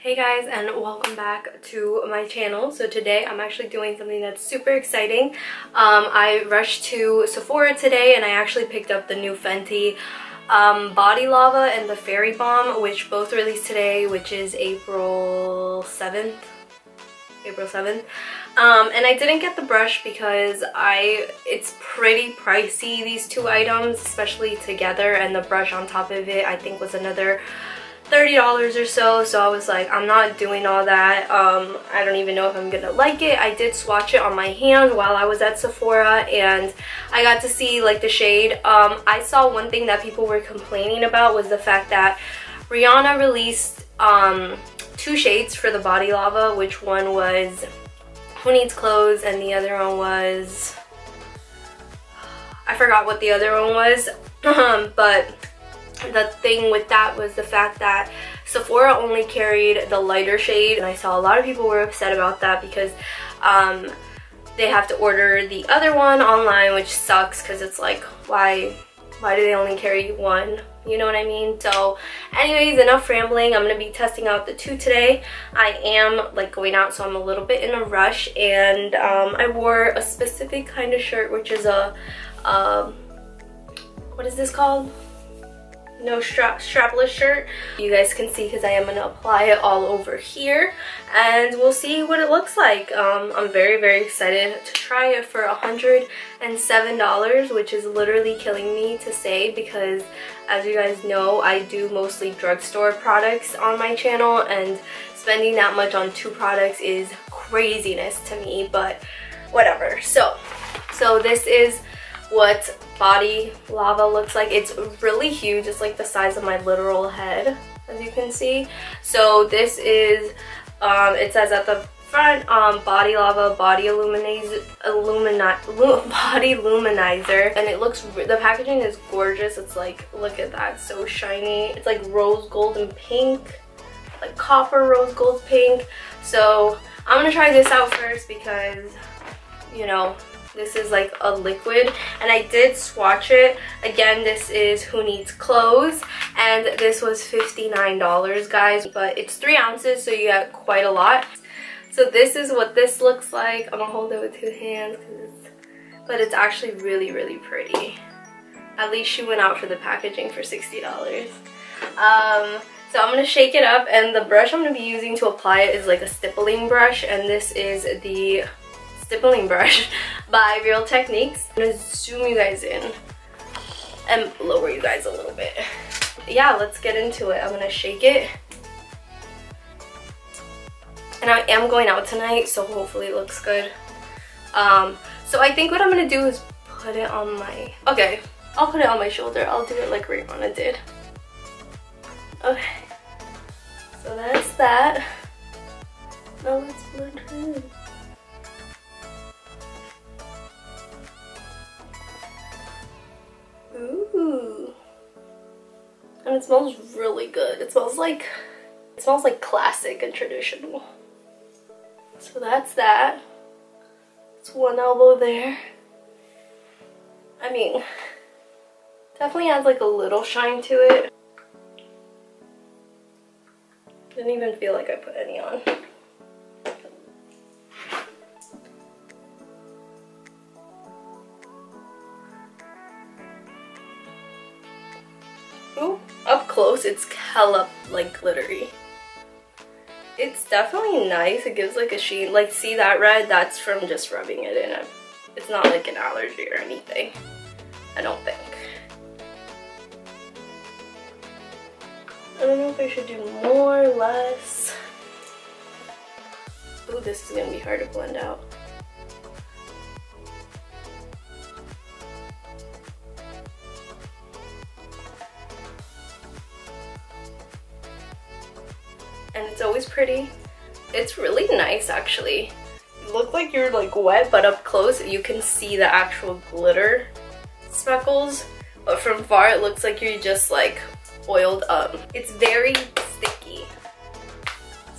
Hey guys, and welcome back to my channel. So today I'm actually doing something that's super exciting. I rushed to Sephora today and I actually picked up the new Fenty Body Lava and the Fairy Balm, which both released today, which is April 7th. And I didn't get the brush because it's pretty pricey, these two items, especially together, and the brush on top of it I think was another $30 or so. So I was like, I'm not doing all that. I don't even know if I'm gonna like it. I did swatch it on my hand while I was at Sephora and I got to see like the shade. I saw one thing that people were complaining about was the fact that Rihanna released two shades for the Body Lava, which one was Who Needs Clothes and the other one was, I forgot what the other one was. But the thing with that was the fact that Sephora only carried the lighter shade, and I saw a lot of people were upset about that because they have to order the other one online, which sucks because it's like, why do they only carry one? You know what I mean? So anyways, enough rambling. I'm gonna be testing out the two today. I am like going out, so I'm a little bit in a rush, and I wore a specific kind of shirt, which is a what is this called? No strapless shirt. You guys can see because I am going to apply it all over here, and we'll see what it looks like. I'm very excited to try it for $107, which is literally killing me to say because, as you guys know, I do mostly drugstore products on my channel, and spending that much on two products is craziness to me, but whatever. So this is what Body Lava looks like. It's really huge. It's like the size of my literal head, as you can see. So this is it says at the front, Body Lava Body Body Luminizer, and it looks, the packaging is gorgeous. It's like, look at that, so shiny. It's like rose gold and pink, like copper rose gold pink. So I'm gonna try this out first because, you know, this is like a liquid, and I did swatch it. Again, this is Who Needs Clothes, and this was $59, guys, but it's 3 ounces, so you get quite a lot. So this is what this looks like. I'm gonna hold it with 2 hands, but it's actually really pretty. At least she went out for the packaging for $60. So I'm gonna shake it up, and the brush I'm gonna be using to apply it is like a stippling brush, and this is the stippling brush by Real Techniques. I'm gonna zoom you guys in and lower you guys a little bit. Yeah, let's get into it. I'm gonna shake it, and I am going out tonight, so hopefully it looks good. So I think what I'm gonna do is put it on my, okay, I'll put it on my shoulder. I'll do it like Rihanna did. Okay, so that's that. Now let's blend her in. Ooh, and it smells really good. It smells like classic and traditional. So that's that. It's one elbow there. I mean, definitely adds like a little shine to it. Didn't even feel like I put any on. Ooh, up close it's hella like glittery. It's definitely nice. It gives like a sheen. Like, see that red? That's from just rubbing it in. It's not like an allergy or anything, I don't think. I don't know if I should do more or less. Ooh, this is gonna be hard to blend out. And it's always pretty. It's really nice, actually. You look like you're like wet, but up close you can see the actual glitter speckles, but from far it looks like you're just like oiled up. It's very sticky.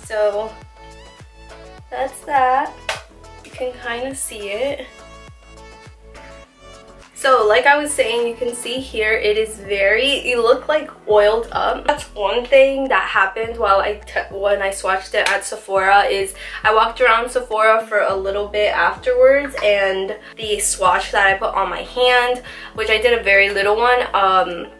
So that's that. You can kind of see it. So like I was saying, you can see here it is you look like oiled up. That's one thing that happened when I swatched it at Sephora is I walked around Sephora for a little bit afterwards, and the swatch that I put on my hand, which I did a very little one,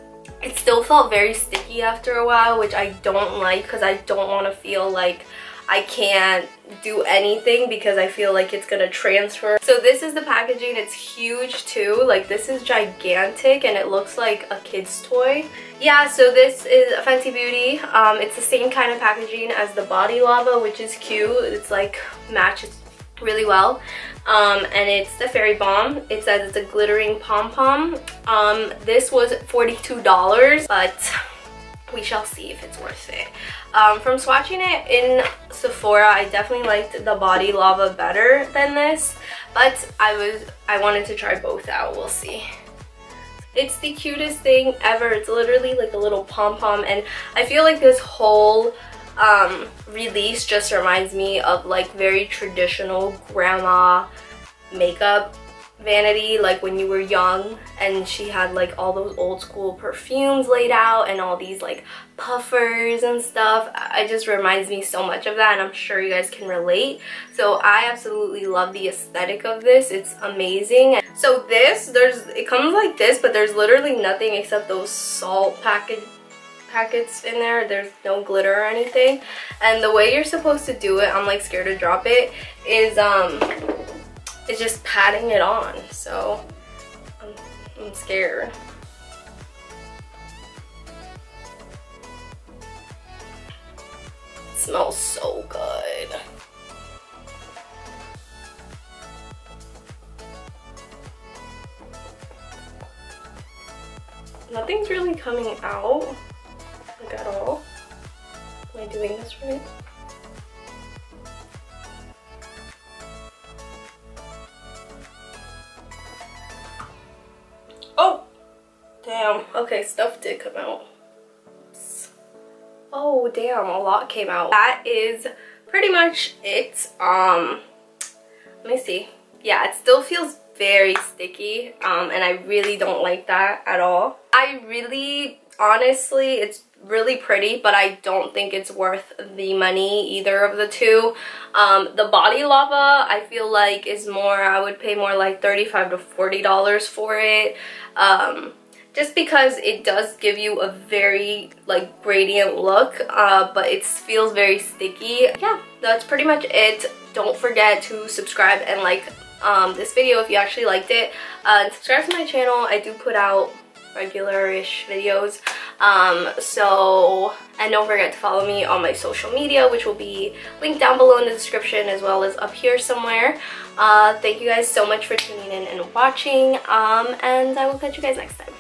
it still felt very sticky after a while, which I don't like because I don't want to feel like I can't do anything because I feel like it's gonna transfer. So this is the packaging. It's huge too. Like, this is gigantic and it looks like a kid's toy. Yeah, so this is Fenty Beauty. It's the same kind of packaging as the Body Lava, which is cute. It's like matches really well. And it's the Fairy Bomb. It says it's a glittering pom-pom. This was $42, but we shall see if it's worth it. From swatching it in Sephora, I definitely liked the Body Lava better than this, but I wanted to try both out. We'll see. It's the cutest thing ever. It's literally like a little pom-pom, and I feel like this whole release just reminds me of like very traditional grandma makeup vanity, like when you were young and she had like all those old school perfumes laid out and all these like puffers and stuff. It just reminds me so much of that, and I'm sure you guys can relate. So I absolutely love the aesthetic of this. It's amazing. So it comes like this, but there's literally nothing except those salt packets in there. There's no glitter or anything, and the way you're supposed to do it, I'm like scared to drop it, is it's just patting it on. So I'm scared. It smells so good. Nothing's really coming out like at all. Am I doing this right? Oh, damn. Okay, stuff did come out. Oh, damn, a lot came out. That is pretty much it. Let me see. Yeah, it still feels very sticky, and I really don't like that at all. Honestly, it's really pretty, but I don't think it's worth the money, either of the two. The Body Lava, I feel like is more, I would pay more like $35 to $40 for it. Just because it does give you a very like gradient look, but it feels very sticky. Yeah, that's pretty much it. Don't forget to subscribe and like this video if you actually liked it. And subscribe to my channel. I do put out regular-ish videos. And don't forget to follow me on my social media, which will be linked down below in the description as well as up here somewhere. Thank you guys so much for tuning in and watching, and I will catch you guys next time.